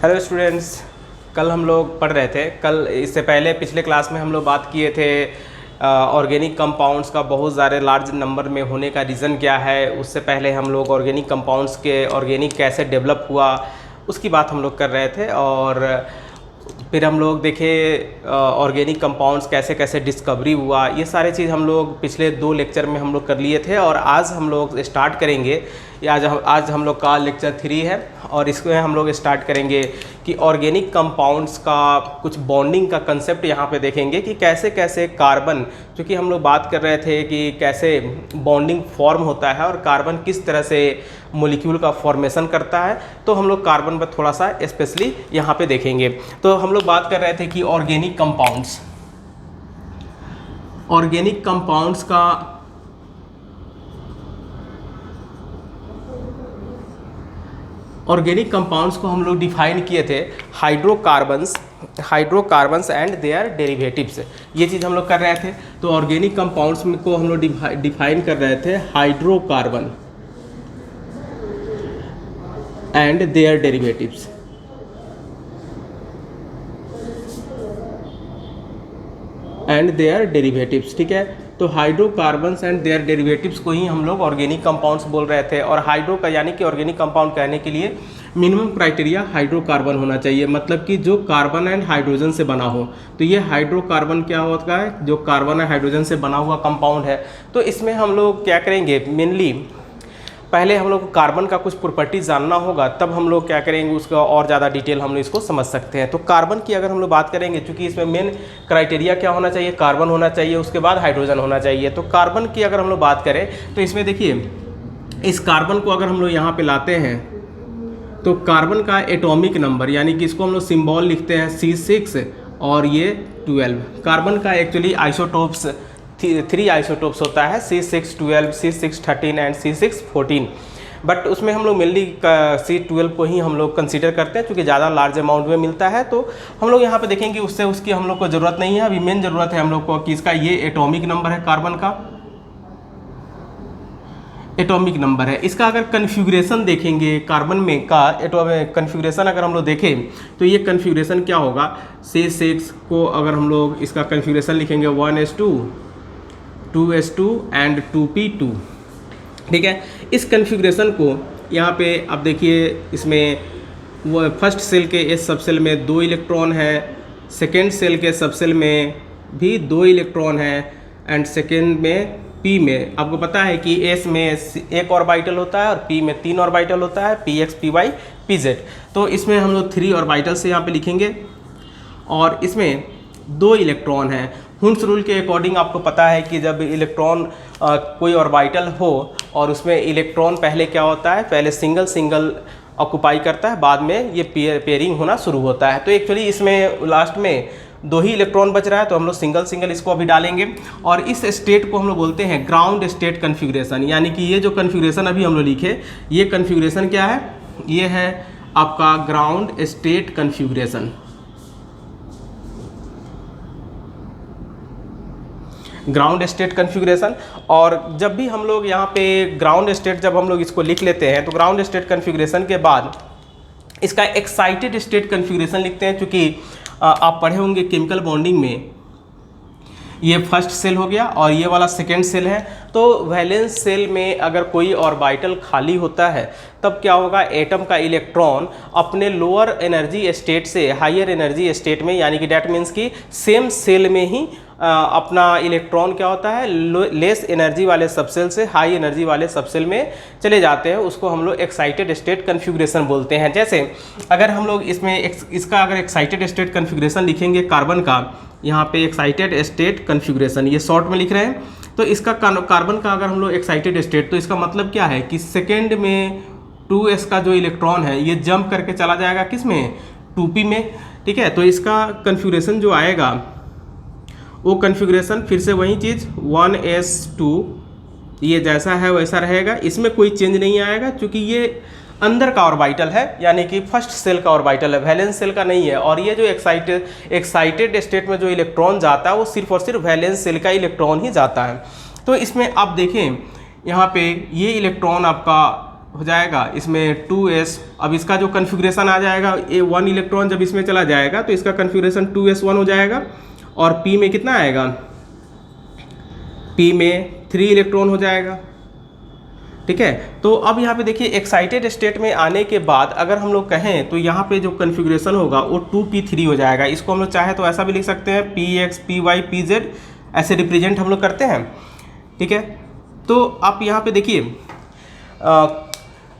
Hello students, कल हम लोग पढ़ रहे थे। कल इससे पहले पिछले क्लास में हम लोग बात किए थे ऑर्गेनिक कंपाउंड्स का बहुत ज़्यादा लार्ज नंबर में होने का रीज़न क्या है। उससे पहले हम लोग ऑर्गेनिक कंपाउंड्स के ऑर्गेनिक कैसे डेवलप हुआ उसकी बात हम लोग कर रहे थे। और फिर हम लोग देखे ऑर्गेनिक कंपाउंड्स कैसे कैसे डिस्कवरी हुआ। ये सारे चीज़ हम लोग पिछले 2 लेक्चर में हम लोग कर लिए थे और आज हम लोग स्टार्ट करेंगे। आज हम लोग का लेक्चर 3 है और इसमें हम लोग स्टार्ट करेंगे कि ऑर्गेनिक कंपाउंड्स का कुछ बॉन्डिंग का कंसेप्ट यहाँ पे देखेंगे कि कैसे कैसे कार्बन, क्योंकि हम लोग बात कर रहे थे कि कैसे बॉन्डिंग फॉर्म होता है और कार्बन किस तरह से मॉलिक्यूल का फॉर्मेशन करता है, तो हम लोग कार्बन पर थोड़ा सा स्पेशली यहाँ पे देखेंगे। तो हम लोग बात कर रहे थे कि ऑर्गेनिक कंपाउंड्स को हम लोग डिफाइन किए थे हाइड्रोकार्बन्स एंड देयर डेरिवेटिव्स। ये चीज़ हम लोग कर रहे थे। तो ऑर्गेनिक कंपाउंड्स को हम लोग डिफाइन कर रहे थे हाइड्रोकार्बन एंड देयर डेरिवेटिव्स। ठीक है। तो हाइड्रोकार्बन्स एंड देयर डेरिवेटिव्स को ही हम लोग ऑर्गेनिक कंपाउंड्स बोल रहे थे। और हाइड्रो का यानी कि ऑर्गेनिक कंपाउंड कहने के लिए मिनिमम क्राइटेरिया हाइड्रोकार्बन होना चाहिए, मतलब कि जो कार्बन एंड हाइड्रोजन से बना हो। तो ये हाइड्रोकार्बन क्या होता है, जो कार्बन एंड हाइड्रोजन से बना हुआ कंपाउंड है। तो इसमें हम लोग क्या करेंगे, मेनली पहले हम लोग को कार्बन का कुछ प्रॉपर्टीज जानना होगा, तब हम लोग क्या करेंगे उसका और ज़्यादा डिटेल हम लोग इसको समझ सकते हैं। तो कार्बन की अगर हम लोग बात करेंगे, चूँकि इसमें मेन क्राइटेरिया क्या होना चाहिए, कार्बन होना चाहिए, उसके बाद हाइड्रोजन होना चाहिए। तो कार्बन की अगर हम लोग बात करें तो इसमें देखिए, इस कार्बन को अगर हम लोग यहाँ पे लाते हैं तो कार्बन का एटॉमिक नंबर, यानी कि इसको हम लोग सिम्बॉल लिखते हैं C6 और ये 12। कार्बन का एक्चुअली आइसोटोप्स 3 आइसोटोप्स होता है, C612, C613 and C614। But उसमें हम लोग मेनली C12 को ही हम लोग कंसीडर करते हैं, क्योंकि ज़्यादा लार्ज अमाउंट में मिलता है। तो हम लोग यहाँ पे देखेंगे उससे उसकी हम लोग को ज़रूरत नहीं है। अभी मेन ज़रूरत है हम लोग को कि इसका ये एटॉमिक नंबर है, कार्बन का एटॉमिक नंबर है। इसका अगर कन्फिग्रेशन देखेंगे, कार्बन में का कन्फिग्रेशन अगर हम लोग देखें तो ये कन्फिग्रेशन क्या होगा, C6 को अगर हम लोग इसका कन्फिग्रेशन लिखेंगे 1s2 2s2 एंड 2p2। ठीक है। इस कन्फिग्रेशन को यहाँ पे अब देखिए, इसमें वो फर्स्ट सेल के एस सबसेल में 2 इलेक्ट्रॉन है, सेकेंड सेल के सबसेल में भी 2 इलेक्ट्रॉन है, एंड सेकेंड में पी में आपको पता है कि एस में 1 ऑर्बिटल होता है और पी में 3 ऑर्बिटल होता है, px py pz। तो इसमें हम लोग 3 ऑर्बिटल से यहाँ पे लिखेंगे और इसमें 2 इलेक्ट्रॉन हैं। हुन्स रूल के अकॉर्डिंग आपको पता है कि जब इलेक्ट्रॉन कोई ऑर्बिटल हो और उसमें इलेक्ट्रॉन पहले क्या होता है, पहले सिंगल ऑक्यूपाई करता है, बाद में ये पेयरिंग होना शुरू होता है। तो एक्चुअली इसमें लास्ट में 2 ही इलेक्ट्रॉन बच रहा है, तो हम लोग सिंगल इसको अभी डालेंगे। और इस स्टेट को हम लोग बोलते हैं ग्राउंड स्टेट कन्फिग्रेशन, यानी कि ये जो कन्फिग्रेशन अभी हम लोग लिखे, ये कन्फिग्रेशन क्या है, ये है आपका ground state configuration. Ground state configuration. और जब भी हम लोग यहाँ पे ग्राउंड स्टेट जब हम लोग इसको लिख लेते हैं, तो ग्राउंड स्टेट कन्फिग्रेशन के बाद इसका एक्साइटेड स्टेट कन्फिग्रेशन लिखते हैं। चूँकि आप पढ़े होंगे केमिकल बॉन्डिंग में, ये फर्स्ट सेल हो गया और ये वाला सेकेंड सेल है। तो वैलेंस सेल में अगर कोई ऑर्बिटल खाली होता है, तब क्या होगा, एटम का इलेक्ट्रॉन अपने लोअर एनर्जी स्टेट से हायर एनर्जी स्टेट में, यानी कि डैट मीन्स कि सेम सेल में ही अपना इलेक्ट्रॉन क्या होता है, लेस एनर्जी वाले सबसेल से हाई एनर्जी वाले सबसेल में चले जाते हैं। उसको हम लोग एक्साइटेड स्टेट कन्फिग्रेशन बोलते हैं। जैसे अगर हम लोग इसमें इसका अगर एक्साइटेड स्टेट कन्फिग्रेशन लिखेंगे कार्बन का, यहाँ पे एक्साइटेड स्टेट कन्फिग्रेशन ये शॉर्ट में लिख रहे हैं। तो इसका कार्बन का अगर हम लोग एक्साइटेड स्टेट, तो इसका मतलब क्या है कि सेकेंड में 2s का जो इलेक्ट्रॉन है ये जंप करके चला जाएगा किस में, 2p में। ठीक है। तो इसका कन्फिग्रेशन जो आएगा वो कन्फिग्रेशन फिर से वही चीज़ 1s2, ये जैसा है वैसा रहेगा, इसमें कोई चेंज नहीं आएगा, क्योंकि ये अंदर का ऑर्बिटल है, यानी कि फर्स्ट सेल का ऑर्बिटल है, वैलेंस सेल का नहीं है। और ये जो एक्साइटेड स्टेट में जो इलेक्ट्रॉन जाता है वो सिर्फ और सिर्फ वैलेंस सेल का इलेक्ट्रॉन ही जाता है। तो इसमें आप देखें यहाँ पे ये इलेक्ट्रॉन आपका हो जाएगा इसमें 2s। अब इसका जो कन्फिग्रेशन आ जाएगा, ये 1 इलेक्ट्रॉन जब इसमें चला जाएगा तो इसका कन्फिग्रेशन 2s1 हो जाएगा, और p में कितना आएगा, p में 3 इलेक्ट्रॉन हो जाएगा। ठीक है, तो अब यहाँ पे देखिए एक्साइटेड स्टेट में आने के बाद अगर हम लोग कहें तो यहाँ पे जो कन्फिग्रेशन होगा वो 2p3 हो जाएगा। इसको हम लोग चाहे तो ऐसा भी लिख सकते हैं, px py pz ऐसे रिप्रेजेंट हम लोग करते हैं। ठीक है, तो आप यहाँ पे देखिए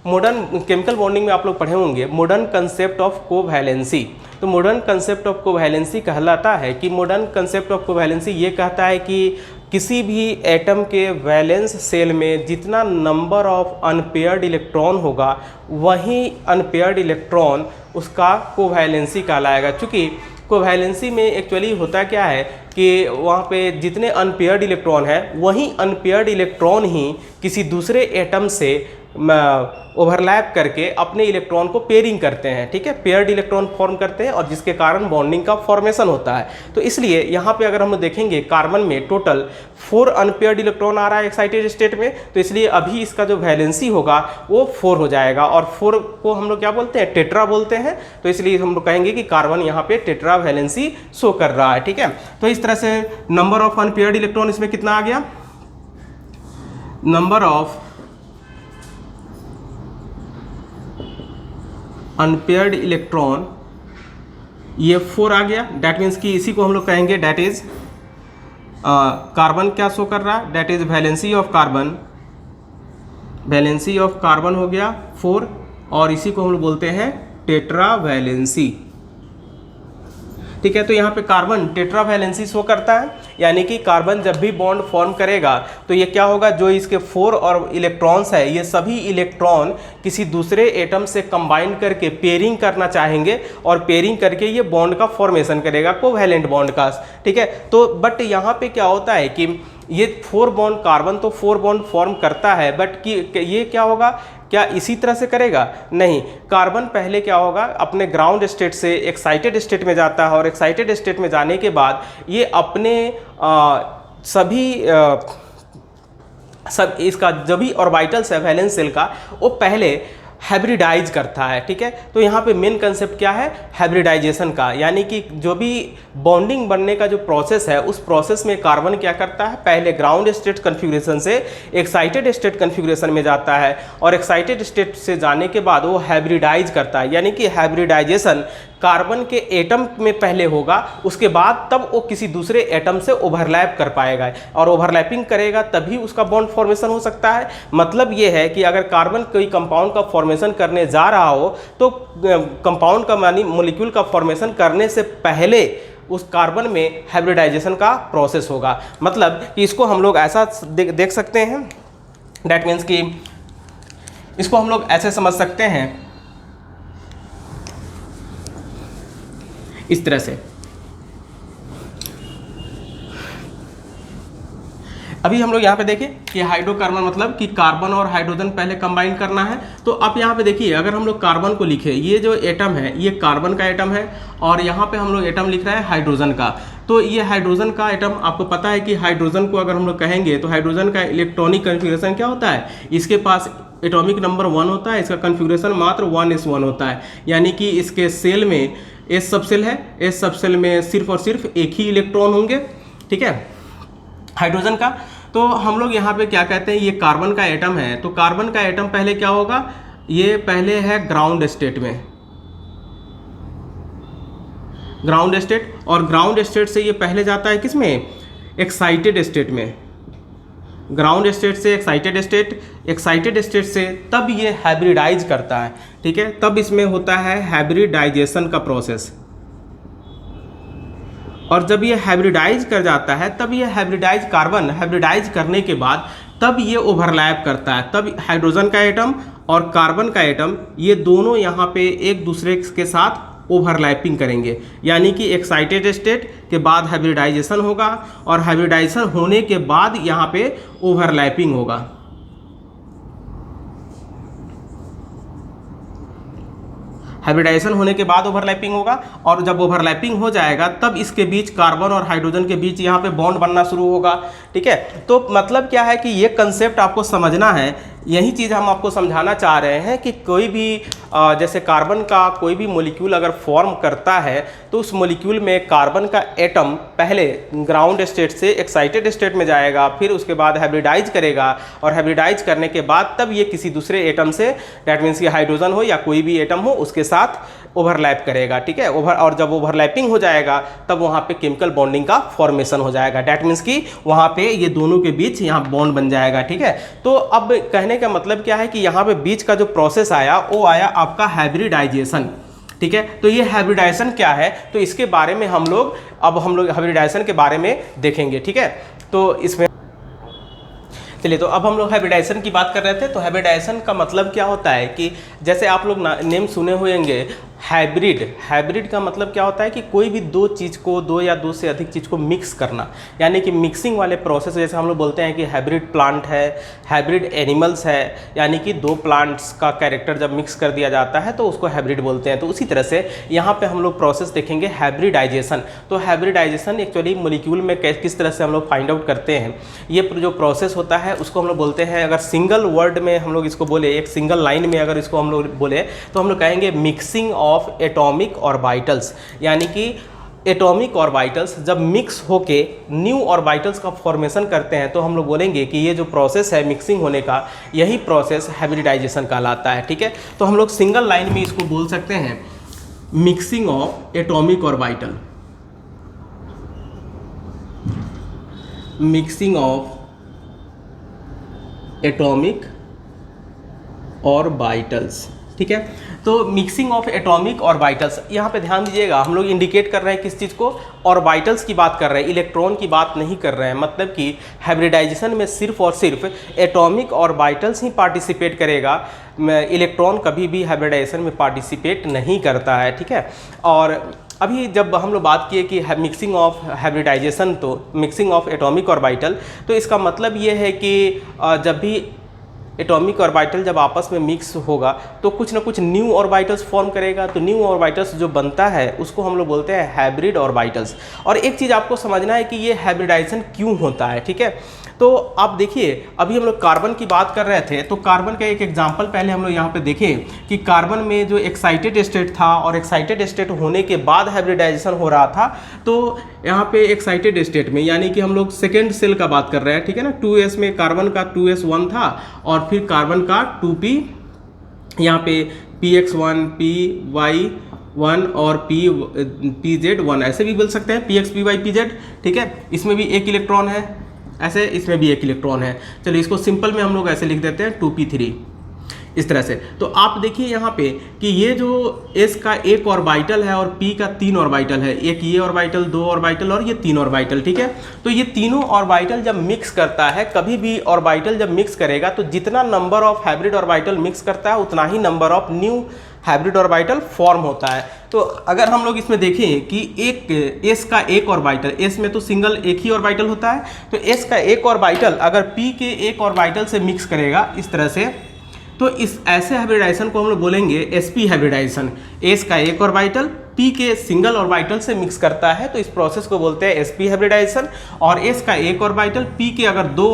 मॉडर्न केमिकल बॉन्डिंग में आप लोग पढ़े होंगे मॉडर्न कंसेप्ट ऑफ कोवैलेंसी। तो मॉडर्न कंसेप्ट ऑफ कोवैलेंसी कहलाता है कि मॉडर्न कंसेप्ट ऑफ कोवैलेंसी ये कहता है कि किसी भी एटम के वैलेंस सेल में जितना नंबर ऑफ अनपेयर्ड इलेक्ट्रॉन होगा वही अनपेयर्ड इलेक्ट्रॉन उसका कोवैलेंसी कहलाएगा। चूँकि कोवैलेंसी में एक्चुअली होता क्या है कि वहाँ पे जितने अनपेयर्ड इलेक्ट्रॉन हैं वही अनपेयर्ड इलेक्ट्रॉन ही किसी दूसरे एटम से ओवरलैप करके अपने इलेक्ट्रॉन को पेयरिंग करते हैं। ठीक है, पेयर्ड इलेक्ट्रॉन फॉर्म करते हैं और जिसके कारण बॉन्डिंग का फॉर्मेशन होता है। तो इसलिए यहाँ पे अगर हम देखेंगे कार्बन में टोटल 4 अनपेयर्ड इलेक्ट्रॉन आ रहा है एक्साइटेड स्टेट में, तो इसलिए अभी इसका जो वैलेंसी होगा वो 4 हो जाएगा, और 4 को हम लोग क्या बोलते हैं, टेट्रा बोलते हैं। तो इसलिए हम लोग कहेंगे कि कार्बन यहाँ पे टेट्रा वैलेंसी शो कर रहा है। ठीक है, तो इस तरह से नंबर ऑफ अनपेयर्ड इलेक्ट्रॉन इसमें कितना आ गया, नंबर ऑफ अनपेयर्ड इलेक्ट्रॉन ये 4 आ गया। डैट मीन्स कि इसी को हम लोग कहेंगे डैट इज कार्बन क्या शो कर रहा है, that is valency of carbon, valency of carbon हो गया 4, और इसी को हम लोग बोलते हैं टेट्रा वैलेंसी। ठीक है, तो यहाँ पे कार्बन टेट्रा वैलेंसी शो करता है, यानी कि कार्बन जब भी बॉन्ड फॉर्म करेगा तो ये क्या होगा, जो इसके 4 और इलेक्ट्रॉन्स है ये सभी इलेक्ट्रॉन किसी दूसरे एटम से कंबाइन करके पेयरिंग करना चाहेंगे और पेयरिंग करके ये बॉन्ड का फॉर्मेशन करेगा, कोवैलेंट बॉन्ड का। ठीक है, तो बट यहाँ पे क्या होता है कि ये 4 बॉन्ड कार्बन तो 4 बॉन्ड फॉर्म करता है, बट कि ये क्या होगा, क्या इसी तरह से करेगा, नहीं। कार्बन पहले क्या होगा, अपने ग्राउंड स्टेट से एक्साइटेड स्टेट में जाता है, और एक्साइटेड स्टेट में जाने के बाद ये अपने सब इसका जो भी ऑर्बिटल्स है वैलेंस सेल का वो पहले हाइब्रिडाइज करता है। ठीक है, तो यहाँ पे मेन कंसेप्ट क्या है, हाइब्रिडाइजेशन का, यानी कि जो भी बॉन्डिंग बनने का जो प्रोसेस है उस प्रोसेस में कार्बन क्या करता है, पहले ग्राउंड स्टेट कन्फिग्रेशन से एक्साइटेड स्टेट कन्फिग्रेशन में जाता है, और एक्साइटेड स्टेट से जाने के बाद वो हाइब्रिडाइज करता है, यानी कि हाइब्रिडाइजेशन कार्बन के एटम में पहले होगा, उसके बाद तब वो किसी दूसरे एटम से ओवरलैप कर पाएगा, और ओवरलैपिंग करेगा तभी उसका बॉन्ड फॉर्मेशन हो सकता है। मतलब ये है कि अगर कार्बन कोई कंपाउंड का फॉर्मेशन करने जा रहा हो तो कंपाउंड का मानी मॉलिक्यूल का फॉर्मेशन करने से पहले उस कार्बन में हाइब्रिडाइजेशन का प्रोसेस होगा। मतलब कि इसको हम लोग ऐसा देख सकते हैं, डैट मीन्स कि इसको हम लोग ऐसे समझ सकते हैं इस तरह से। अभी हम लोग यहाँ पे देखिए कि हाइड्रोकार्बन मतलब कि कार्बन और हाइड्रोजन पहले कंबाइन करना है। तो अब यहाँ पे देखिए अगर हम लोग कार्बन को लिखे, ये जो एटम है ये कार्बन का एटम है, और यहाँ पे हम लोग एटम लिख रहे हैं हाइड्रोजन का। तो ये हाइड्रोजन का एटम, आपको पता है कि हाइड्रोजन को अगर हम लोग कहेंगे तो हाइड्रोजन का इलेक्ट्रॉनिक कन्फिग्रेशन क्या होता है, इसके पास एटॉमिक नंबर 1 होता है, इसका कन्फिग्रेशन मात्र 1s1 होता है, यानी कि इसके सेल में एस सब सेल है, एस सब सेल में सिर्फ और सिर्फ एक ही इलेक्ट्रॉन होंगे। ठीक है, हाइड्रोजन का। तो हम लोग यहाँ पे क्या कहते हैं, ये कार्बन का एटम है, तो कार्बन का एटम पहले क्या होगा, ये पहले है ग्राउंड स्टेट में, ग्राउंड स्टेट, और ग्राउंड स्टेट से ये पहले जाता है किस में, एक्साइटेड स्टेट में, ग्राउंड स्टेट से एक्साइटेड स्टेट, एक्साइटेड स्टेट से तब ये हाइब्रिडाइज करता है। ठीक है, तब इसमें होता है हाइब्रिडाइजेशन का प्रोसेस, और जब ये हाइब्रिडाइज कर जाता है तब ये हाइब्रिडाइज कार्बन हाइब्रिडाइज करने के बाद तब ये ओवरलैप करता है, तब हाइड्रोजन का एटम और कार्बन का एटम ये दोनों यहाँ पे एक दूसरे के साथ ओवरलैपिंग करेंगे, यानी कि एक्साइटेड स्टेट के बाद हाइब्रिडाइजेशन होगा, और हाइब्रिडाइजेशन होने के बाद यहाँ पे ओवरलैपिंग होगा। हाइब्रिडाइजेशन होने के बाद ओवरलैपिंग होगा, और जब ओवरलैपिंग हो जाएगा तब इसके बीच कार्बन और हाइड्रोजन के बीच यहाँ पे बॉन्ड बनना शुरू होगा। ठीक है, तो मतलब क्या है कि ये कंसेप्ट आपको समझना है, यही चीज़ हम आपको समझाना चाह रहे हैं कि कोई भी जैसे कार्बन का कोई भी मॉलिक्यूल अगर फॉर्म करता है तो उस मॉलिक्यूल में कार्बन का एटम पहले ग्राउंड स्टेट से एक्साइटेड स्टेट में जाएगा, फिर उसके बाद हाइब्रिडाइज करेगा और हाइब्रिडाइज करने के बाद तब ये किसी दूसरे एटम से, डैट मीन्स कि हाइड्रोजन हो या कोई भी एटम हो उसके साथ ओवरलैप करेगा, ठीक है। और जब ओवरलैपिंग हो जाएगा तब वहाँ पे केमिकल बॉन्डिंग का फॉर्मेशन हो जाएगा, डैट मीन्स कि वहाँ पे ये दोनों के बीच यहाँ बॉन्ड बन जाएगा, ठीक है। तो अब कहने का मतलब क्या है कि यहाँ पे बीच का जो प्रोसेस आया वो आया आपका हाइब्रिडाइजेशन, ठीक है। तो ये हाइब्रिडाइजेशन क्या है, तो इसके बारे में हम लोग हाइब्रिडाइजेशन के बारे में देखेंगे, ठीक है। तो इसमें चलिए, तो अब हम लोग हाइब्रिडाइजेशन की बात कर रहे थे। तो हाइब्रिडाइजेशन का मतलब क्या होता है कि जैसे आप लोग नेम सुने होंगे हाइब्रिड का मतलब क्या होता है कि कोई भी दो चीज़ को, दो या दो से अधिक चीज़ को मिक्स करना, यानी कि मिक्सिंग वाले प्रोसेस। जैसे हम लोग बोलते हैं कि हाइब्रिड प्लांट है, हाइब्रिड एनिमल्स है, यानी कि दो प्लांट्स का कैरेक्टर जब मिक्स कर दिया जाता है तो उसको हाइब्रिड बोलते हैं। तो उसी तरह से यहाँ पे हम लोग प्रोसेस देखेंगे हाइब्रिडाइजेशन। तो हाइब्रिडाइजेशन एक्चुअली मॉलिक्यूल में किस तरह से हम लोग फाइंड आउट करते हैं, ये जो प्रोसेस होता है उसको हम लोग बोलते हैं, अगर सिंगल वर्ड में हम लोग इसको बोले, एक सिंगल लाइन में अगर इसको हम लोग बोले तो हम लोग कहेंगे मिक्सिंग ऑफ एटॉमिक ऑर्बिटल्स। यानी कि एटॉमिक ऑर्बिटल्स जब मिक्स होके न्यू ऑर्बिटल्स का फॉर्मेशन करते हैं तो हम लोग बोलेंगे कि ये जो प्रोसेस है मिक्सिंग होने का, यही प्रोसेस हाइब्रिडाइजेशन कहलाता है, ठीक है। तो हम लोग सिंगल लाइन में इसको बोल सकते हैं mixing of atomic orbital, mixing of atomic orbitals, ठीक है। तो मिक्सिंग ऑफ एटॉमिक ऑर्बिटल्स, यहाँ पे ध्यान दीजिएगा, हम लोग इंडिकेट कर रहे हैं किस चीज़ को, ऑर्बिटल्स की बात कर रहे हैं, इलेक्ट्रॉन की बात नहीं कर रहे हैं। मतलब कि हाइब्रिडाइजेशन में सिर्फ और सिर्फ एटॉमिक ऑर्बिटल्स ही पार्टिसिपेट करेगा, इलेक्ट्रॉन कभी भी हाइब्रिडाइजेशन में पार्टिसिपेट नहीं करता है, ठीक है। और अभी जब हम लोग बात किए कि मिक्सिंग ऑफ हाइब्रिडाइजेशन, तो मिक्सिंग ऑफ एटॉमिक ऑर्बिटल, तो इसका मतलब ये है कि जब भी एटॉमिक ऑर्बिटल जब आपस में मिक्स होगा तो कुछ ना कुछ न्यू ऑर्बिटल्स फॉर्म करेगा। तो न्यू ऑर्बिटल्स जो बनता है उसको हम लोग बोलते हैं हाइब्रिड ऑर्बिटल्स। और एक चीज़ आपको समझना है कि ये हाइब्रिडाइजेशन क्यों होता है, ठीक है। तो आप देखिए, अभी हम लोग कार्बन की बात कर रहे थे, तो कार्बन का एक एग्जांपल पहले हम लोग यहाँ पे देखें कि कार्बन में जो एक्साइटेड स्टेट था और एक्साइटेड स्टेट होने के बाद हाइब्रिडाइजेशन हो रहा था, तो यहाँ पे एक्साइटेड स्टेट में, यानी कि हम लोग सेकेंड सेल का बात कर रहे हैं, ठीक है ना। 2s में कार्बन का 2s1 था और फिर कार्बन का 2p, यहाँ पे px1 py1 और pz1, ऐसे भी बोल सकते हैं px py pz, ठीक है। इसमें भी एक इलेक्ट्रॉन है, ऐसे इसमें भी एक इलेक्ट्रॉन है। चलिए इसको सिंपल में हम लोग ऐसे लिख देते हैं 2p3, इस तरह से। तो आप देखिए यहाँ पे कि ये जो s का एक ऑर्बिटल है और p का 3 ऑर्बिटल है, एक ये ऑर्बिटल, 2 ऑर्बिटल और ये 3 ऑर्बिटल, ठीक है। तो ये तीनों ऑर्बिटल जब मिक्स करता है, कभी भी ऑर्बिटल जब मिक्स करेगा तो जितना number of hybrid orbital mix करता है उतना ही number of new hybrid orbital form होता है। तो अगर हम लोग इसमें देखें कि एक s का एक ऑर्बिटल, s में तो सिंगल एक ही ऑर्बिटल होता है, तो s का एक ऑर्बिटल अगर p के एक ऑर्बिटल से मिक्स करेगा इस तरह से, तो इस ऐसे हाइब्रिडाइजेशन को हम लोग बोलेंगे sp हाइब्रिडाइजेशन। s का एक ऑर्बिटल p के सिंगल ऑर्बिटल से मिक्स करता है तो इस प्रोसेस को बोलते हैं sp हाइब्रिडाइजेशन। और s का एक ऑर्बिटल p के अगर दो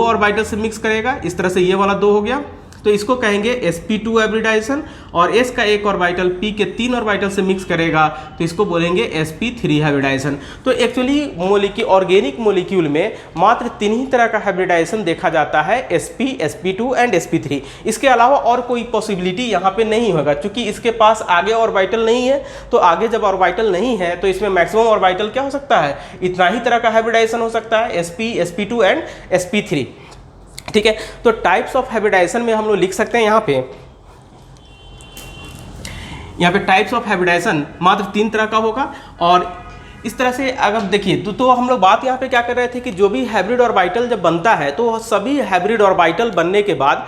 ऑर्बिटल से मिक्स करेगा, इस तरह से ये वाला 2 हो गया, तो इसको कहेंगे sp2 हाइब्रिडाइजेशन। और s का एक ऑर्बिटल p के 3 ऑर्बिटल से मिक्स करेगा तो इसको बोलेंगे sp3 हाइब्रिडाइजेशन। तो एक्चुअली ऑर्गेनिक मॉलिक्यूल में मात्र 3 ही तरह का हाइब्रिडाइजेशन देखा जाता है, sp, sp2 एंड sp3। इसके अलावा और कोई पॉसिबिलिटी यहाँ पे नहीं होगा, क्योंकि इसके पास आगे ऑर्बिटल नहीं है। तो आगे जब ऑर्बिटल नहीं है तो इसमें मैक्सिमम ऑर्बिटल क्या हो सकता है, इतना ही तरह का हाइब्रिडाइजेशन हो सकता है, sp, sp2 एंड sp3, ठीक है। तो टाइप्स ऑफ हाइब्रिडाइजेशन में हम लोग लिख सकते हैं यहाँ पे टाइप्स ऑफ हाइब्रिडाइजेशन मात्र 3 तरह का होगा। और इस तरह से अगर देखिए तो हम लोग बात यहाँ पे क्या कर रहे थे कि जो भी हाइब्रिड ऑर्बिटल जब बनता है तो सभी हाइब्रिड ऑर्बिटल बनने के बाद,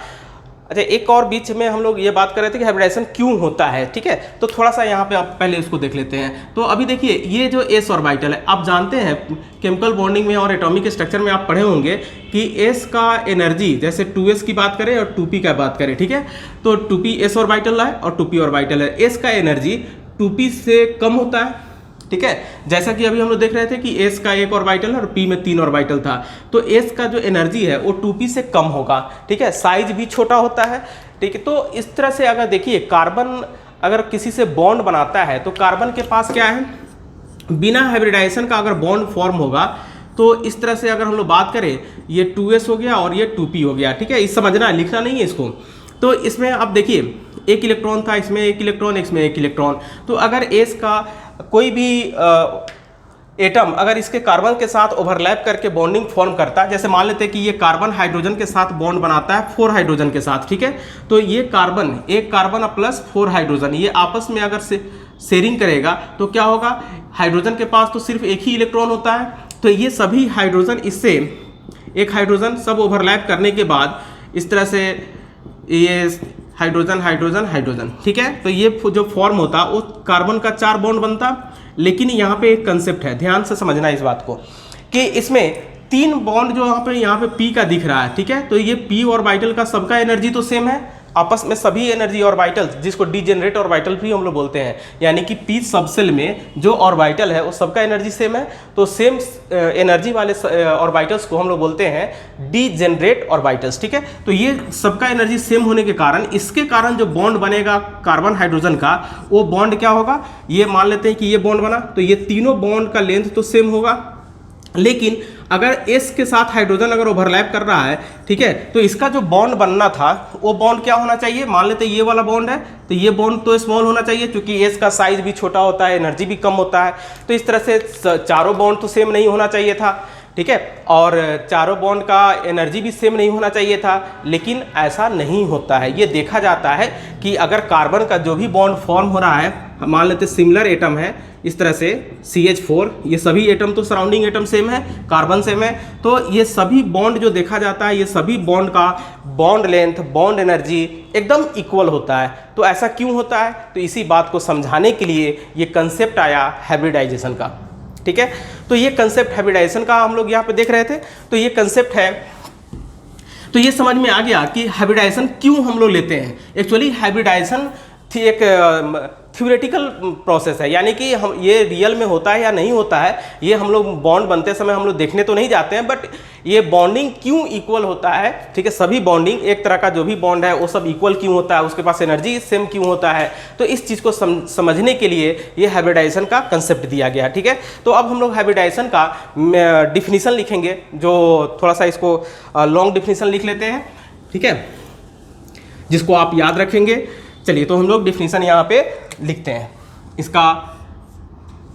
अच्छा एक और बीच में हम लोग ये बात कर रहे थे कि हाइब्रिडाइजेशन क्यों होता है, ठीक है। तो थोड़ा सा यहाँ पे आप पहले इसको देख लेते हैं। तो अभी देखिए ये जो s ऑर्बिटल है, आप जानते हैं केमिकल बॉन्डिंग में और एटॉमिक स्ट्रक्चर में आप पढ़े होंगे कि s का एनर्जी, जैसे 2s की बात करें और 2p का बात करें, ठीक है। तो 2p s ऑर्बिटल है और 2p ऑर्बिटल है, s का एनर्जी 2p से कम होता है, ठीक है। जैसा कि अभी हम लोग देख रहे थे कि S का एक ऑर्बिटल और P में 3 ऑर्बिटल था, तो S का जो एनर्जी है वो 2p से कम होगा, ठीक है, साइज भी छोटा होता है, ठीक है। तो इस तरह से अगर देखिए कार्बन अगर किसी से बॉन्ड बनाता है तो कार्बन के पास क्या है, बिना हाइब्रिडाइजेशन का अगर बॉन्ड फॉर्म होगा तो इस तरह से अगर हम लोग बात करें ये 2s हो गया और ये 2p हो गया, ठीक है। इस समझना है, लिखना नहीं है इसको। तो इसमें अब देखिए एक इलेक्ट्रॉन था, इसमें एक इलेक्ट्रॉन, इसमें एक इलेक्ट्रॉन, तो अगर S का कोई भी एटम अगर इसके कार्बन के साथ ओवरलैप करके बॉन्डिंग फॉर्म करता है, जैसे मान लेते हैं कि ये कार्बन हाइड्रोजन के साथ बॉन्ड बनाता है 4 हाइड्रोजन के साथ, ठीक है। तो ये कार्बन, एक कार्बन प्लस 4 हाइड्रोजन, ये आपस में अगर शेयरिंग करेगा तो क्या होगा, हाइड्रोजन के पास तो सिर्फ एक ही इलेक्ट्रॉन होता है, तो ये सभी हाइड्रोजन इससे एक हाइड्रोजन सब ओवरलैप करने के बाद इस तरह से ये हाइड्रोजन हाइड्रोजन हाइड्रोजन, ठीक है। तो ये जो फॉर्म होता वो कार्बन का 4 बॉन्ड बनता। लेकिन यहाँ पे एक कंसेप्ट है, ध्यान से समझना इस बात को, कि इसमें 3 बॉन्ड जो यहाँ पे P का दिख रहा है, ठीक है। तो ये P ऑर्बिटल का सबका एनर्जी तो सेम है, आपस में सभी एनर्जी ऑर्बिटल, जिसको डीजेनरेट ऑर्बिटल भी हम लोग बोलते हैं, यानी कि P सबसेल में जो ऑर्बिटल है वो सबका एनर्जी सेम है। तो सेम एनर्जी वाले ऑर्बिटल्स को हम लोग बोलते हैं डीजेनरेट ऑर्बिटल्स, ठीक है। तो ये सबका एनर्जी सेम होने के कारण, इसके कारण जो बॉन्ड बनेगा कार्बन हाइड्रोजन का, वो बॉन्ड क्या होगा, ये मान लेते हैं कि ये बॉन्ड बना, तो ये तीनों बॉन्ड का लेंथ तो सेम होगा। लेकिन अगर S के साथ हाइड्रोजन अगर ओवरलैप कर रहा है, ठीक है, तो इसका जो बॉन्ड बनना था वो बॉन्ड क्या होना चाहिए, मान लेते हैं ये वाला बॉन्ड है, तो ये बॉन्ड तो स्मॉल होना चाहिए, क्योंकि S का साइज भी छोटा होता है, एनर्जी भी कम होता है। तो इस तरह से चारों बॉन्ड तो सेम नहीं होना चाहिए था, ठीक है, और चारों बॉन्ड का एनर्जी भी सेम नहीं होना चाहिए था। लेकिन ऐसा नहीं होता है, ये देखा जाता है कि अगर कार्बन का जो भी बॉन्ड फॉर्म हो रहा है, मान लेते सिमिलर एटम है इस तरह से CH4, ये सभी एटम तो सराउंडिंग एटम सेम है, कार्बन सेम है, तो ये सभी बॉन्ड जो देखा जाता है, ये सभी बॉन्ड का बॉन्ड लेंथ, बॉन्ड एनर्जी एकदम इक्वल होता है। तो ऐसा क्यों होता है, तो इसी बात को समझाने के लिए ये कंसेप्ट आया हाइब्रिडाइजेशन का, ठीक है। तो ये कंसेप्ट हाइब्रिडाइजेशन का हम लोग यहाँ पे देख रहे थे, तो ये कंसेप्ट है, तो ये समझ में आ गया कि हाइब्रिडाइजेशन क्यों हम लोग लेते हैं। एक्चुअली हाइब्रिडाइजेशन एक थ्योरेटिकल प्रोसेस है, यानी कि हम ये रियल में होता है या नहीं होता है, ये हम लोग बॉन्ड बनते समय हम लोग देखने तो नहीं जाते हैं, बट ये बॉन्डिंग क्यों इक्वल होता है, ठीक है, सभी बॉन्डिंग एक तरह का जो भी बॉन्ड है वो सब इक्वल क्यों होता है, उसके पास एनर्जी सेम क्यों होता है, तो इस चीज़ को समझने के लिए ये हाइब्रिडाइजेशन का कंसेप्ट दिया गया, ठीक है। तो अब हम लोग हाइब्रिडाइजेशन का डिफिनीसन लिखेंगे, जो थोड़ा सा इसको लॉन्ग डिफिनीसन लिख लेते हैं, ठीक है, जिसको आप याद रखेंगे। चलिए तो हम लोग डिफिनीसन यहाँ पे लिखते हैं, इसका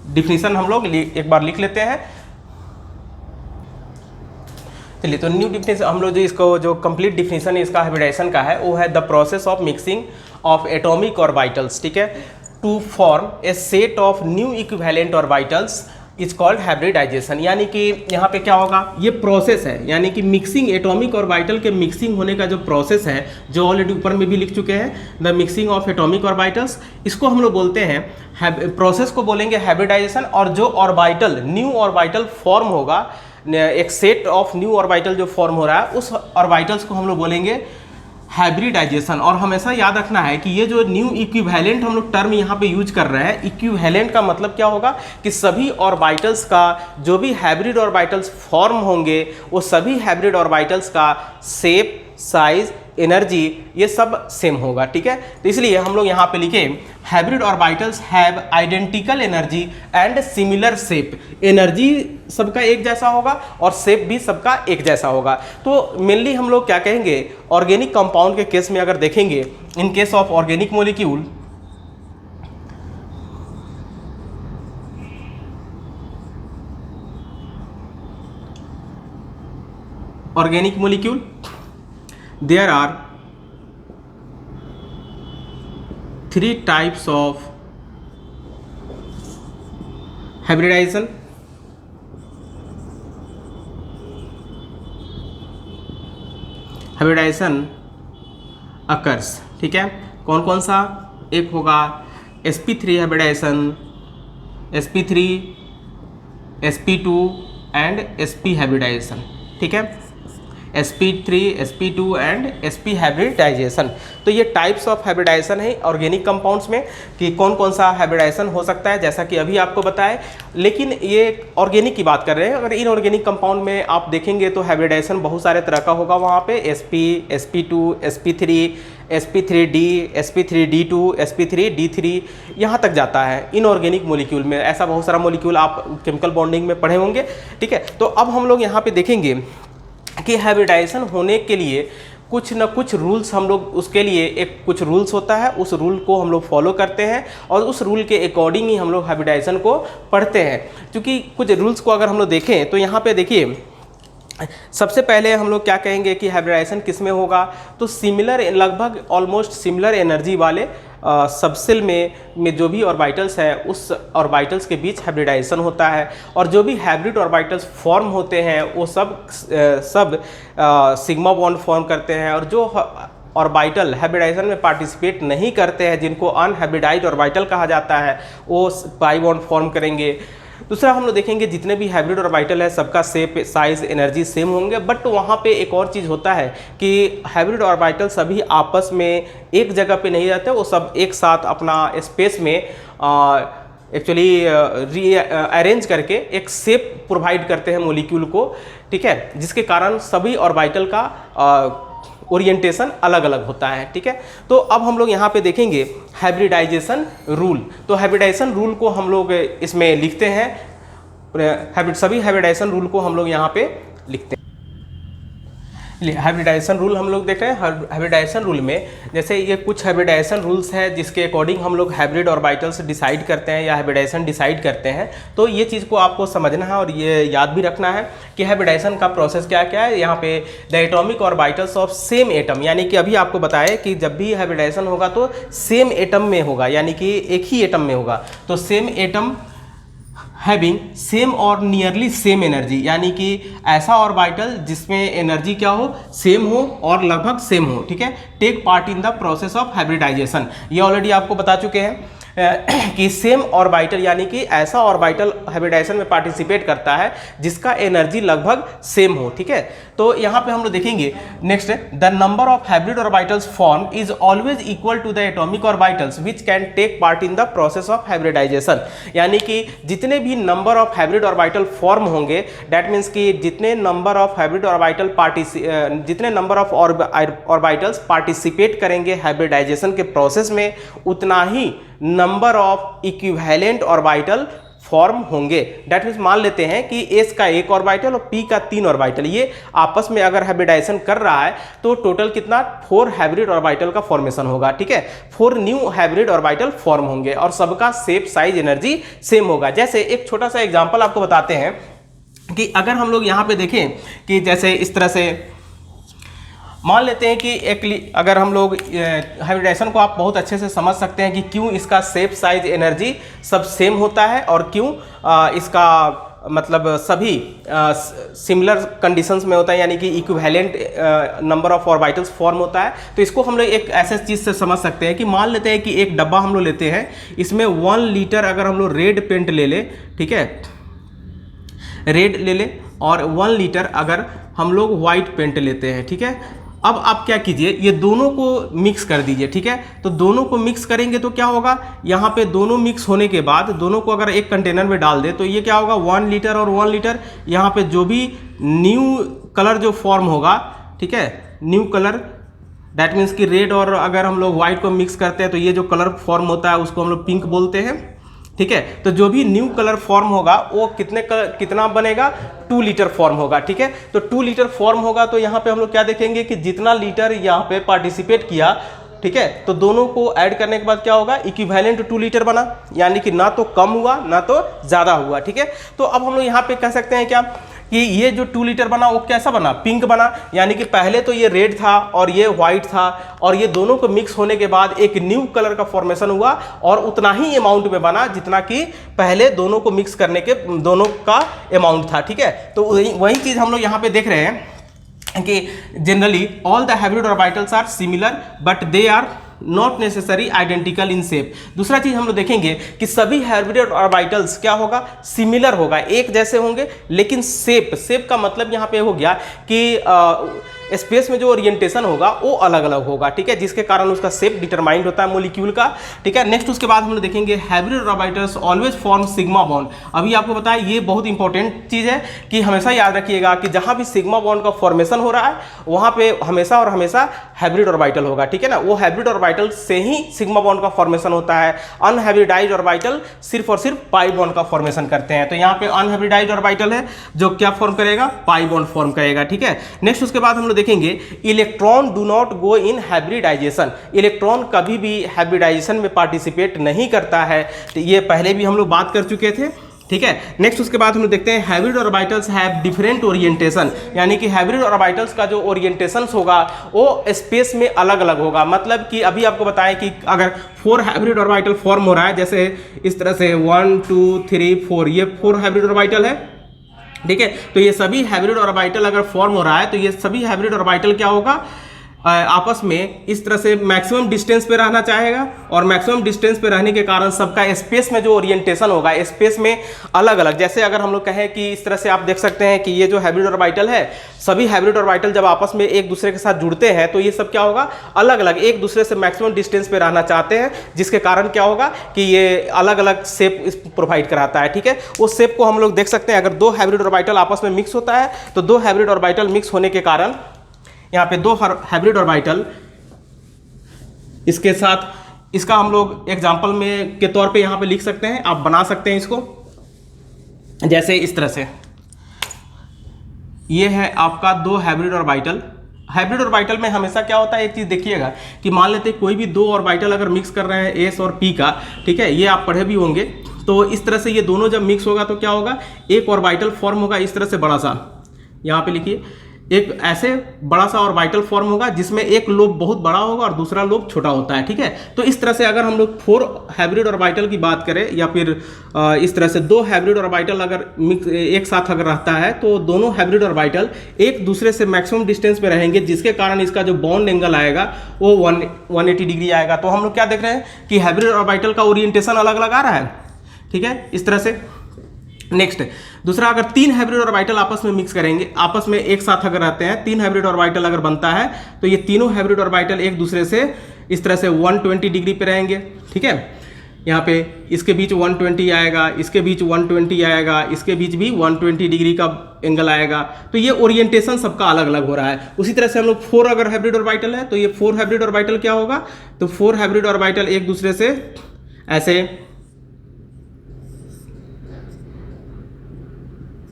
डिफिनीसन हम लोग एक बार लिख लेते हैं। चलिए तो न्यू डिफिनीशन हम लोग जो इसको जो कंप्लीट डिफिनीशन इसका हाइब्रिडाइजेशन का है वो है the process of mixing of atomic orbitals, ठीक है, to form a set of new equivalent orbitals is called hybridization. यानी कि यहाँ पे क्या होगा, ये प्रोसेस है, यानी कि मिक्सिंग एटॉमिक ऑर्बिटल के मिक्सिंग होने का जो प्रोसेस है, जो ऑलरेडी ऊपर में भी लिख चुके हैं, the mixing of atomic orbitals, इसको हम लोग बोलते हैं प्रोसेस को बोलेंगे हाइब्रिडाइजेशन। और जो ऑर्बिटल न्यू ऑर्बिटल फॉर्म होगा, एक सेट ऑफ न्यू ऑर्बिटल जो फॉर्म हो रहा है, उस ऑर्बिटल्स को हम लोग बोलेंगे हाइब्रिडाइजेशन। और हमेशा याद रखना है कि ये जो न्यू इक्विवेलेंट हम लोग टर्म यहाँ पे यूज कर रहे हैं, इक्विवेलेंट का मतलब क्या होगा कि सभी ऑर्बिटल्स का जो भी हाइब्रिड ऑर्बिटल्स फॉर्म होंगे, वो सभी हाइब्रिड ऑर्बिटल्स का शेप, साइज, एनर्जी ये सब सेम होगा, ठीक है। तो इसलिए हम लोग यहाँ पे लिखे hybrid orbitals have identical energy and similar shape. Energy सबका एक जैसा होगा और शेप भी सबका एक जैसा होगा। तो मेनली हम लोग क्या कहेंगे, ऑर्गेनिक कंपाउंड के केस में अगर देखेंगे, in case of organic molecule, organic molecule there are 3 types of hybridization. Hybridization occurs, ठीक है, कौन कौन सा, एक होगा sp3 hybridisation, sp3, sp2 and sp hybridisation, ठीक है। sp3, sp2 and sp hybridization. तो ये टाइप्स ऑफ हाइब्रिडाइजेशन है ऑर्गेनिक कंपाउंड्स में कि कौन कौन सा हाइब्रिडाइजेशन हो सकता है, जैसा कि अभी आपको बताया। लेकिन ये ऑर्गेनिक की बात कर रहे हैं। अगर इनऑर्गेनिक कंपाउंड में आप देखेंगे तो हाइब्रिडाइजेशन बहुत सारे तरह का होगा वहाँ पे, sp, sp2, sp3, sp3d, sp3d2, sp3d3 यहाँ तक जाता है इनऑर्गेनिक मॉलिक्यूल में। ऐसा बहुत सारा मॉलिक्यूल आप केमिकल बॉन्डिंग में पढ़े होंगे, ठीक है। तो अब हम लोग यहाँ पे देखेंगे कि हाइब्रिडाइजेशन होने के लिए कुछ न कुछ रूल्स, हम लोग उसके लिए एक कुछ रूल्स होता है, उस रूल को हम लोग फॉलो करते हैं और उस रूल के अकॉर्डिंग ही हम लोग हाइब्रिडाइजेशन को पढ़ते हैं। क्योंकि कुछ रूल्स को अगर हम लोग देखें तो यहाँ पे देखिए, सबसे पहले हम लोग क्या कहेंगे कि हाइब्रिडाइजेशन किस में होगा, तो सिमिलर, लगभग ऑलमोस्ट सिमिलर एनर्जी वाले सबसेल में जो भी ऑर्बिटल्स है उस ऑर्बिटल्स के बीच हाइब्रिडाइजेशन होता है। और जो भी हाइब्रिड ऑर्बिटल्स फॉर्म होते हैं वो सब सिग्मा बॉन्ड फॉर्म करते हैं। और जो ऑर्बिटल हाइब्रिडाइजेशन में पार्टिसिपेट नहीं करते हैं, जिनको अनहाइब्रिडाइज्ड ऑर्बिटल कहा जाता है, वो पाई बॉन्ड फॉर्म करेंगे। दूसरा हम लोग देखेंगे जितने भी हाइब्रिड ऑर्बिटल है सबका शेप, साइज, एनर्जी सेम होंगे। बट वहाँ पे एक और चीज़ होता है कि हाइब्रिड ऑर्बिटल सभी आपस में एक जगह पे नहीं रहते, वो सब एक साथ अपना स्पेस में एक्चुअली अरेंज करके एक शेप प्रोवाइड करते हैं मॉलिक्यूल को, ठीक है, जिसके कारण सभी ऑर्बिटल का ओरिएंटेशन अलग अलग होता है, ठीक है। तो अब हम लोग यहाँ पे देखेंगे हाइब्रिडाइजेशन रूल। तो हाइब्रिडाइजेशन रूल को हम लोग इसमें लिखते हैं, सभी हाइब्रिडाइजेशन रूल को हम लोग यहाँ पे लिखते हैं। हाइब्रिडाइजेशन रूल हम लोग देख रहे हैं। हाइब्रिडाइजेशन रूल में जैसे ये कुछ हाइब्रिडाइजेशन रूल्स है जिसके अकॉर्डिंग हम लोग हाइब्रिड ऑर्बिटल्स डिसाइड करते हैं या हाइब्रिडाइजेशन डिसाइड करते हैं। तो ये चीज़ को आपको समझना है और ये याद भी रखना है कि हाइब्रिडाइजेशन का प्रोसेस क्या क्या है। यहाँ पे the atomic orbitals of same atom, यानी कि अभी आपको बताया कि जब भी हाइब्रिडाइजेशन होगा तो सेम एटम में होगा, यानी कि एक ही एटम में होगा। तो सेम एटम हैविंग सेम और नियरली सेम एनर्जी, यानी कि ऐसा ऑर्बिटल जिसमें एनर्जी क्या हो, सेम हो और लगभग सेम हो, ठीक है, take part in the process of hybridization. ये ऑलरेडी आपको बता चुके हैं कि सेम ऑर्बिटल, यानी कि ऐसा ऑर्बिटल हाइब्रिडाइजेशन में पार्टिसिपेट करता है जिसका एनर्जी लगभग सेम हो, ठीक है। तो यहाँ पे हम लोग देखेंगे next, the number of hybrid orbitals form is always equal to the atomic orbitals which can take part in the process of hybridisation. यानी कि जितने भी number of hybrid orbital form होंगे, दैट मीन्स कि जितने नंबर ऑफ हाइब्रिड ऑर्बिटल जितने number of orbitals participate करेंगे hybridisation के प्रोसेस में, उतना ही number of equivalent orbital form होंगे। दैट मीन्स मान लेते हैं कि एस का एक ऑर्बिटल और पी का 3 ऑर्बिटल, ये आपस में अगर हाइब्रिडाइजेशन कर रहा है तो टोटल कितना 4 हाइब्रिड ऑर्बिटल का फॉर्मेशन होगा, ठीक है। 4 न्यू हाइब्रिड ऑर्बिटल फॉर्म होंगे और सबका शेप, साइज, एनर्जी सेम होगा। जैसे एक छोटा सा एग्जांपल आपको बताते हैं कि अगर हम लोग यहाँ पे देखें कि जैसे इस तरह से मान लेते हैं कि अगर हम लोग हाइब्रिडाइजेशन को आप बहुत अच्छे से समझ सकते हैं कि क्यों इसका शेप, साइज, एनर्जी सब सेम होता है और क्यों इसका मतलब सभी सिमिलर कंडीशंस में होता है, यानी कि equivalent number of orbitals form होता है। तो इसको हम लोग एक ऐसे चीज़ से समझ सकते हैं कि मान लेते हैं कि एक डब्बा हम लोग लेते हैं, इसमें 1 लीटर अगर हम लोग रेड पेंट ले ले, ठीक है, रेड ले ले, और 1 लीटर अगर हम लोग वाइट पेंट लेते हैं, ठीक है। अब आप क्या कीजिए, ये दोनों को मिक्स कर दीजिए, ठीक है। तो दोनों को मिक्स करेंगे तो क्या होगा, यहाँ पे दोनों मिक्स होने के बाद दोनों को अगर एक कंटेनर में डाल दे तो ये क्या होगा, 1 लीटर और 1 लीटर। यहाँ पे जो भी न्यू कलर जो फॉर्म होगा, ठीक है, न्यू कलर, दैट मीन्स कि रेड और अगर हम लोग व्हाइट को मिक्स करते हैं तो ये जो कलर फॉर्म होता है उसको हम लोग पिंक बोलते हैं, ठीक है। तो जो भी न्यू कलर फॉर्म होगा वो कितना बनेगा, 2 लीटर फॉर्म होगा, ठीक है। तो 2 लीटर फॉर्म होगा तो यहाँ पे हम लोग क्या देखेंगे कि जितना लीटर यहाँ पे पार्टिसिपेट किया, ठीक है, तो दोनों को ऐड करने के बाद क्या होगा, इक्विवेलेंट 2 लीटर बना, यानी कि ना तो कम हुआ ना तो ज़्यादा हुआ, ठीक है। तो अब हम लोग यहाँ पे कह सकते हैं क्या कि ये जो 2 लीटर बना वो कैसा बना, पिंक बना, यानी कि पहले तो ये रेड था और ये व्हाइट था और ये दोनों को मिक्स होने के बाद एक न्यू कलर का फॉर्मेशन हुआ और उतना ही अमाउंट में बना जितना कि पहले दोनों को मिक्स करने के दोनों का अमाउंट था, ठीक है। तो वही चीज़ हम लोग यहाँ पे देख रहे हैं कि generally all the hybrid orbitals are similar but they are not necessary identical in shape. दूसरा चीज हम लोग देखेंगे कि सभी हाइब्रिड ऑर्बिटल्स क्या होगा, सिमिलर होगा, एक जैसे होंगे, लेकिन शेप का मतलब यहाँ पे हो गया कि स्पेस में जो ओरिएंटेशन होगा वो अलग अलग होगा, ठीक है, जिसके कारण उसका शेप डिटरमाइंड होता है मॉलिक्यूल का, ठीक है। नेक्स्ट उसके बाद हम लोग देखेंगे hybrid orbitals always form sigma bond. अभी आपको बताया ये बहुत इंपॉर्टेंट चीज है कि हमेशा याद रखिएगा कि जहां भी सिग्मा बॉन्ड का फॉर्मेशन हो रहा है वहां पे हमेशा और हमेशा हाइब्रिड ऑर्बिटल होगा, ठीक है ना। वो हाइब्रिड ऑर्बिटल से ही सिग्मा बॉन्ड का फॉर्मेशन होता है। अनहाइब्रिडाइज्ड ऑर्बिटल सिर्फ और सिर्फ पाई बॉन्ड का फॉर्मेशन करते हैं। तो यहाँ पे अनहाइब्रिडाइज्ड ऑर्बिटल है जो क्या फॉर्म करेगा, पाई बॉन्ड फॉर्म करेगा, ठीक है। नेक्स्ट उसके बाद हम लोग देखेंगे electron do not go in hybridization. Electron कभी भी हाइब्रिडाइजेशन में पार्टिसिपेट नहीं करता है, तो ये पहले भी हम लोग बात कर चुके थे, ठीक है। नेक्स्ट उसके बाद हम लोग देखते हैं hybrid orbitals have different orientation, यानी कि हाइब्रिड ऑर्बिटल्स का जो ओरिएंटेशन होगा वो स्पेस में अलग अलग होगा। मतलब कि अभी आपको बताएं कि अगर 4 हाइब्रिड ऑर्बिटल फॉर्म हो रहा है, जैसे इस तरह से 1 2 3 4, ये 4 हाइब्रिड ऑर्बिटल है, ठीक है। तो ये सभी हाइब्रिड ऑर्बिटल अगर फॉर्म हो रहा है तो ये सभी हाइब्रिड ऑर्बिटल क्या होगा, आपस में इस तरह से मैक्सिमम डिस्टेंस पे रहना चाहेगा, और मैक्सिमम डिस्टेंस पे रहने के कारण सबका स्पेस में जो ओरिएंटेशन होगा स्पेस में अलग अलग। जैसे अगर हम लोग कहें कि इस तरह से आप देख सकते हैं कि ये जो हाइब्रिड ऑर्बिटल है, सभी हाइब्रिड ऑर्बिटल जब आपस में एक दूसरे के साथ जुड़ते हैं तो ये सब क्या होगा, अलग अलग एक दूसरे से मैक्सिमम डिस्टेंस पे रहना चाहते हैं, जिसके कारण क्या होगा कि ये अलग अलग शेप प्रोवाइड कराता है, ठीक है। उस शेप को हम लोग देख सकते हैं, अगर 2 हाइब्रिड ऑर्बिटल आपस में मिक्स होता है तो 2 हाइब्रिड ऑर्बिटल मिक्स होने के कारण यहाँ पे 2 हाइब्रिड ऑर्बिटल इसके साथ, इसका हम लोग एग्जाम्पल में के तौर पे यहाँ पे लिख सकते हैं, आप बना सकते हैं इसको, जैसे इस तरह से ये है आपका 2 हाइब्रिड ऑर्बिटल। हाइब्रिड ऑर्बिटल में हमेशा क्या होता है, एक चीज देखिएगा कि मान लेते हैं कोई भी 2 ऑर्बिटल अगर मिक्स कर रहे हैं एस और पी का, ठीक है, ये आप पढ़े भी होंगे। तो इस तरह से ये दोनों जब मिक्स होगा तो क्या होगा, एक ऑर्बिटल फॉर्म होगा इस तरह से बड़ा सा, यहाँ पे लिखिए, एक ऐसे बड़ा सा ऑर्बिटल फॉर्म होगा जिसमें एक लोब बहुत बड़ा होगा और दूसरा लोब छोटा होता है, ठीक है। तो इस तरह से अगर हम लोग 4 हाइब्रिड ऑर्बिटल की बात करें, या फिर इस तरह से 2 हाइब्रिड ऑर्बिटल अगर मिक्स एक साथ अगर रहता है तो दोनों हाइब्रिड ऑर्बिटल एक दूसरे से मैक्सिमम डिस्टेंस पे रहेंगे, जिसके कारण इसका जो बॉन्ड एंगल आएगा वो 180 डिग्री आएगा। तो हम लोग क्या देख रहे हैं कि हाइब्रिड ऑर्बिटल का ओरिएंटेशन अलग अलग आ रहा है, ठीक है, इस तरह से। नेक्स्ट दूसरा, अगर 3 हाइब्रिड ऑर्बिटल आपस में मिक्स करेंगे, आपस में एक साथ अगर रहते हैं, 3 हाइब्रिड ऑर्बिटल अगर बनता है तो ये तीनों हाइब्रिड ऑर्बिटल एक दूसरे से इस तरह से 120 डिग्री पे रहेंगे, ठीक है। यहाँ पे इसके बीच 120 आएगा, इसके बीच 120 आएगा, इसके बीच भी 120 डिग्री का एंगल आएगा। तो ये ओरिएंटेशन सबका अलग अलग हो रहा है। उसी तरह से हम लोग 4 अगर हाइब्रिड ऑर्बिटल है तो ये 4 हाइब्रिड ऑर्बिटल क्या होगा, तो 4 हाइब्रिड ऑर्बिटल एक दूसरे से ऐसे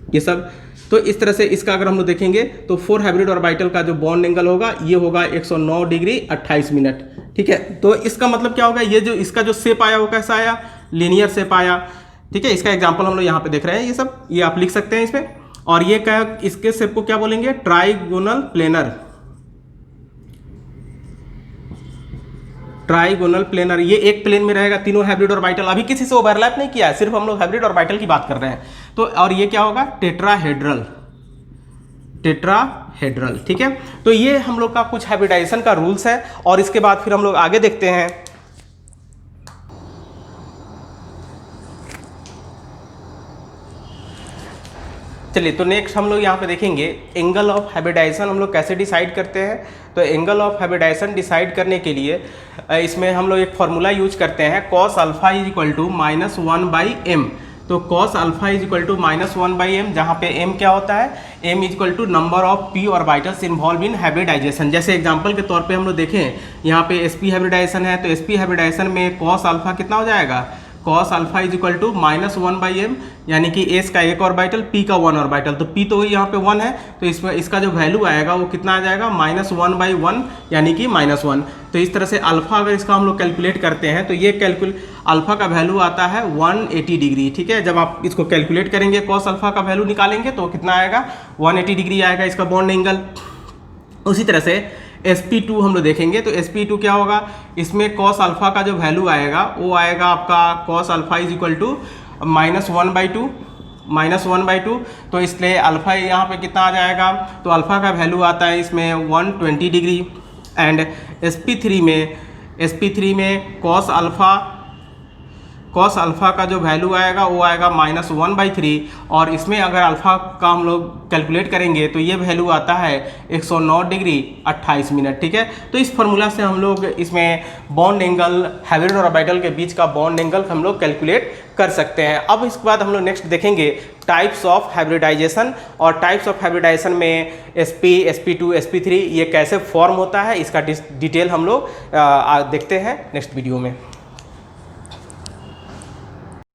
ये सब, तो इस तरह से इसका अगर हम लोग देखेंगे तो 4 हाइब्रिड ऑर्बिटल का जो बॉन्ड एंगल होगा ये होगा 109 डिग्री 28 मिनट, ठीक है। तो इसका मतलब क्या होगा, ये जो इसका जो शेप आया वो कैसा आया, लीनियर शेप आया, ठीक है। इसका एग्जांपल हम लोग यहाँ पे देख रहे हैं, ये सब ये आप लिख सकते हैं इसमें। और ये क्या, इसके शेप को क्या बोलेंगे, ट्राइगोनल प्लेनर, ट्राइगोनल प्लेनर। ये एक प्लेन में रहेगा तीनों हाइब्रिड ऑर्बिटल, अभी किसी से ओवरलैप नहीं किया है, सिर्फ हम लोग हाइब्रिड ऑर्बिटल की बात कर रहे हैं। तो और ये क्या होगा, टेट्राहेड्रल, टेट्राहेड्रल, ठीक है। तो ये हम लोग का कुछ हाइब्रिडाइजेशन का रूल्स है, और इसके बाद फिर हम लोग आगे देखते हैं। चलिए, तो नेक्स्ट हम लोग यहाँ पे देखेंगे एंगल ऑफ हाइब्रिडाइजेशन हम लोग कैसे डिसाइड करते हैं। तो एंगल ऑफ हाइब्रिडाइजेशन डिसाइड करने के लिए इसमें हम लोग एक फॉर्मूला यूज करते हैं, cos alpha is equal to -1/m। तो cos alpha is equal to -1/m, जहाँ पे m क्या होता है, m is equal to number of p orbitals involve in hybridization. जैसे एग्जांपल के तौर पे हम लोग देखें, यहाँ पे sp हाइब्रिडाइजेशन है, तो sp हाइब्रिडाइजेशन में कॉस अल्फा कितना हो जाएगा, cos alpha is equal to -1/m, यानी कि s का एक ऑर्बिटल, p का 1 ऑर्बिटल। तो p तो यहाँ पे 1 है, तो इसमें इसका जो वैल्यू आएगा वो कितना आ जाएगा, -1/1, यानी कि -1। तो इस तरह से अल्फा अगर इसका हम लोग कैलकुलेट करते हैं तो ये अल्फा का वैल्यू आता है 180 डिग्री, ठीक है। जब आप इसको कैलकुलेट करेंगे, कॉस अल्फा का वैल्यू निकालेंगे तो कितना आएगा, 180 डिग्री आएगा इसका बॉन्ड एंगल। उसी तरह से sp2 हम लोग देखेंगे, तो sp2 क्या होगा, इसमें कॉस अल्फा का जो वैल्यू आएगा वो आएगा आपका cos alpha is equal to -1/2। तो इसलिए अल्फा यहाँ पे कितना आ जाएगा, तो अल्फा का वैल्यू आता है इसमें 120 डिग्री। एंड sp3 में sp3 में कॉस अल्फ़ा का जो वैल्यू आएगा वो आएगा -1/3, और इसमें अगर अल्फ़ा का हम लोग कैलकुलेट करेंगे तो ये वैल्यू आता है 109 डिग्री 28 मिनट। ठीक है, तो इस फार्मूला से हम लोग इसमें बॉन्ड एंगल हाइब्रिड और ऑर्बिटल के बीच का बॉन्ड एंगल हम लोग कैलकुलेट कर सकते हैं। अब इसके बाद हम लोग नेक्स्ट देखेंगे टाइप्स ऑफ हाइब्रिडाइजेशन, और टाइप्स ऑफ हाइब्रिडाइजेशन में sp, sp2, sp3 ये कैसे फॉर्म होता है, इसका डिटेल हम लोग देखते हैं नेक्स्ट वीडियो में।